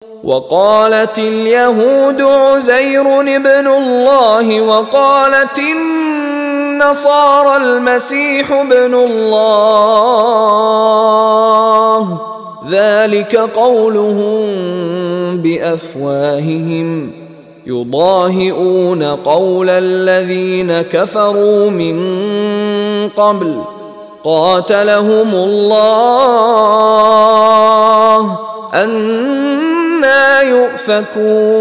وقالت اليهود عزير ابن الله وقالت النصارى المسيح ابن الله ذلك قولهم بأفواههم يضاهئون قول الذين كفروا من قبل قاتلهم الله أنى يؤفكون۔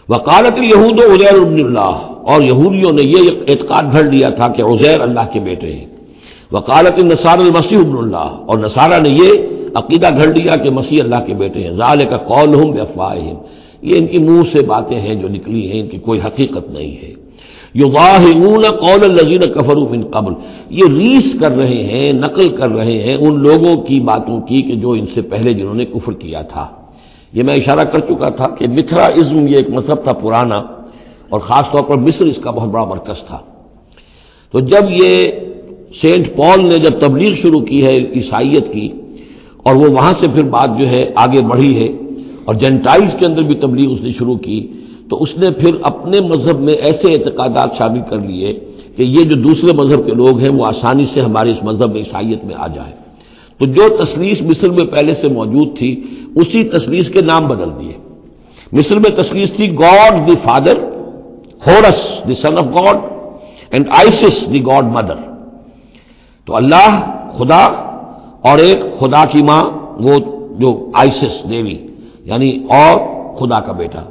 وقالت اليہود عزیر ابن اللہ، اور یہودیوں نے یہ اعتقاد بھر لیا تھا کہ عزیر اللہ کے بیٹے ہیں۔ وقالت النصارى المسیح ابن اللہ، اور نصارہ نے یہ عقیدہ گھڑ لیا کہ مسیح اللہ کے بیٹے ہیں۔ ذالک قولہم بافواہہم، یہ ان کی منہ سے باتیں ہیں جو نکلی ہیں، ان کی کوئی حقیقت نہیں ہے۔ یضاہئون قول الذین کفروا من قبل، یہ ریس کر رہے ہیں، نقل کر رہے ہیں ان لوگوں کی باتوں کی کہ جو ان سے پہلے جنہوں نے کفر کیا تھا۔ یہ میں اشارہ کر چکا تھا کہ متھراازم یہ ایک مذہب تھا پرانا، اور خاص طور پر مصر اس کا بہت بڑا مرکز تھا۔ تو جب یہ سینٹ پال نے جب تبلیغ شروع کی ہے عیسائیت کی، اور وہ وہاں سے پھر بات جو ہے آگے بڑھی ہے، اور جینٹائلز کے اندر بھی تبلیغ اس نے شروع کی، تو اس نے پھر اپنے مذہب میں ایسے اعتقادات شامل کر لیے کہ یہ جو دوسرے مذہب کے لوگ ہیں وہ آسانی سے ہمارے اس مذہب میں عیسائیت میں آ جائے۔ تو جو تثلیث مصر میں پہلے سے موجود تھی اسی تثلیث کے نام بدل دیے۔ مصر میں تثلیث تھی God the father, Horus the son of God, and Isis the god mother. تو اللہ خدا اور ایک خدا کی ماں وہ جو آئسس دیوی یعنی اور خدا کا بیٹا،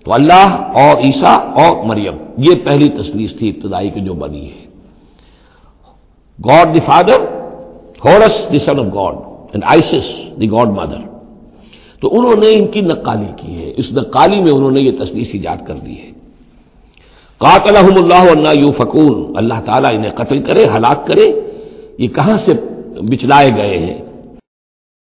تو اللہ اور عیسیٰ اور مریم، یہ پہلی تثلیث تھی ابتدائی کی جو بنی ہے۔ God the father, Horus the son of God and Isis the god mother. تو انہوں نے ان کی نقالی کی ہے، اس نقالی میں انہوں نے یہ تثلیث ایجاد کر دی ہے۔ قاتلہم اللہ انا یؤفکون، اللہ تعالیٰ انہیں قتل کرے، ہلاک کرے، یہ کہاں سے بچلائے گئے ہیں۔